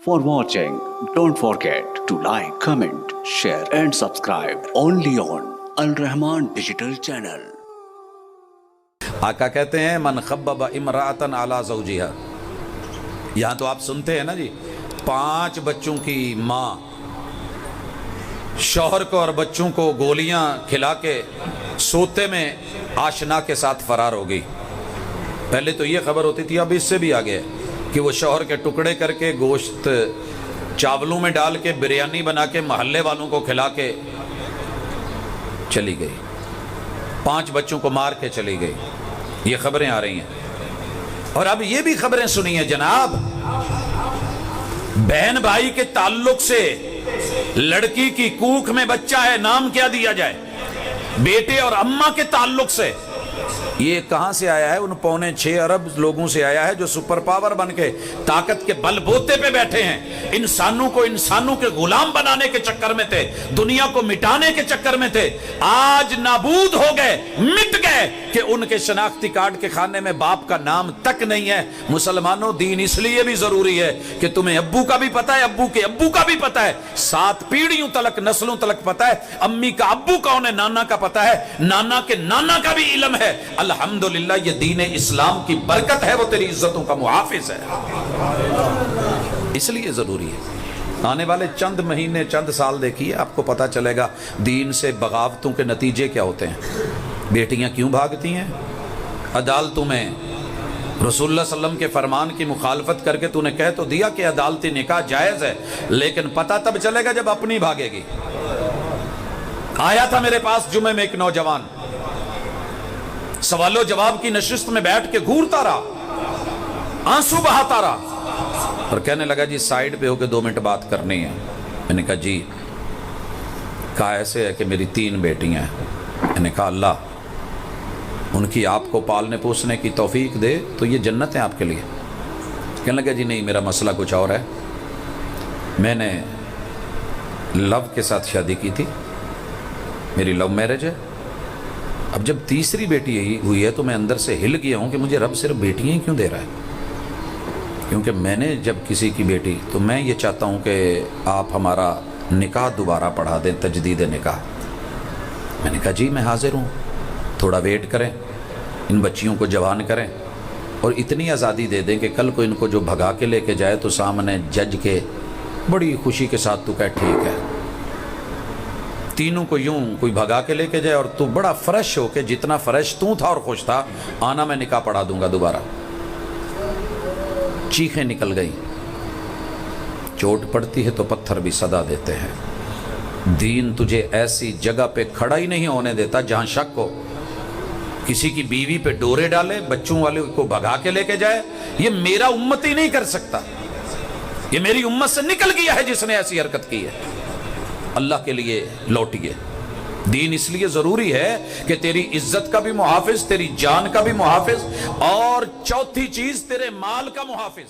For watching, don't forget to like, comment, share and subscribe only on Al Rahman Digital Channel. आका कहते हैं मन खब्बब इमरातन अला ज़ौजिहा। यहाँ तो आप सुनते हैं ना जी, 5 बच्चों की माँ शौहर को और बच्चों को गोलियां खिला के सोते में आशना के साथ फरार हो गई। पहले तो ये खबर होती थी, अब इससे भी आगे है कि वो शौहर के टुकड़े करके गोश्त चावलों में डाल के बिरयानी बना के महल्ले वालों को खिला के चली गई, 5 बच्चों को मार के चली गई। ये खबरें आ रही हैं। और अब ये भी खबरें सुनिए जनाब, बहन भाई के ताल्लुक से लड़की की कूख में बच्चा है, नाम क्या दिया जाए? बेटे और अम्मा के ताल्लुक से ये कहां से आया है? उन 6.25 अरब लोगों से आया है जो सुपर पावर बन के ताकत के बलबूते पे बैठे हैं। इंसानों को इंसानों के गुलाम बनाने के चक्कर में थे, दुनिया को मिटाने के चक्कर में थे। आज नाबूद हो गए, मिट गए कि उनके शनाख्ती कार्ड के खाने में बाप का नाम तक नहीं है। मुसलमानों, दीन इसलिए भी जरूरी है कि तुम्हें अब्बू का भी पता है, अब्बू के अब्बू का भी पता है, 7 पीढ़ियों तलक, नस्लों तलक पता है। अम्मी का अब्बू कौन है, नाना का पता है, नाना के नाना का भी इल्म है। अल्हम्दुलिल्लाह, ये दीन इस्लाम की बरकत है, वो तेरी इज्जतों का मुहाफिज है, इसलिए जरूरी है। आने वाले चंद महीने, चंद साल देखिए, आपको पता चलेगा दीन से बगावतों के नतीजे क्या होते हैं। बेटियां क्यों भागती हैं? अदालतों में रसूलुल्लाह सल्लम के फरमान की मुखालफत करके तूने कह तो दिया कि अदालती निकाह जायज है, लेकिन पता तब चलेगा जब अपनी भागेगी। आया था मेरे पास जुमे में एक नौजवान, सवालों जवाब की नशिस्त में बैठ के घूरता रहा, आंसू बहाता रहा और कहने लगा जी साइड पे होके 2 मिनट बात करनी है। मैंने कहा जी, कहा ऐसे है कि मेरी 3 बेटियां हैं। मैंने कहा अल्लाह उनकी आपको पालने पोसने की तौफीक दे तो ये जन्नत है आपके लिए। कहने लगा जी नहीं, मेरा मसला कुछ और है। मैंने लव के साथ शादी की थी, मेरी लव मैरिज है। अब जब तीसरी बेटी यही हुई है तो मैं अंदर से हिल गया हूं कि मुझे रब सिर्फ बेटियां ही क्यों दे रहा है? क्योंकि मैंने जब किसी की बेटी, तो मैं ये चाहता हूं कि आप हमारा निकाह दोबारा पढ़ा दें, तजदीद निकाह। मैंने कहा जी मैं हाजिर हूं, थोड़ा वेट करें, इन बच्चियों को जवान करें और इतनी आज़ादी दे दें कि कल को इनको जो भगा के लेके जाए तो सामने जज के बड़ी खुशी के साथ तू कह ठीक है। तीनों को यूं कोई भगा के लेके जाए और तू बड़ा फ्रेश हो के, जितना फ्रेश तू था और खुश था, आना मैं निकाह पढ़ा दूंगा दोबारा। चीखें निकल गई। चोट पड़ती है तो पत्थर भी सदा देते हैं। दीन तुझे ऐसी जगह पे खड़ा ही नहीं होने देता जहां शक हो। किसी की बीवी पे डोरे डाले, बच्चों वाले को भगा के लेके जाए, ये मेरा उम्मत ही नहीं कर सकता। ये मेरी उम्मत से निकल गया है जिसने ऐसी हरकत की है। अल्लाह के लिए लौटिए। दीन इसलिए जरूरी है कि तेरी इज्जत का भी मुहाफिज, तेरी जान का भी मुहाफिज, और चौथी चीज तेरे माल का मुहाफिज।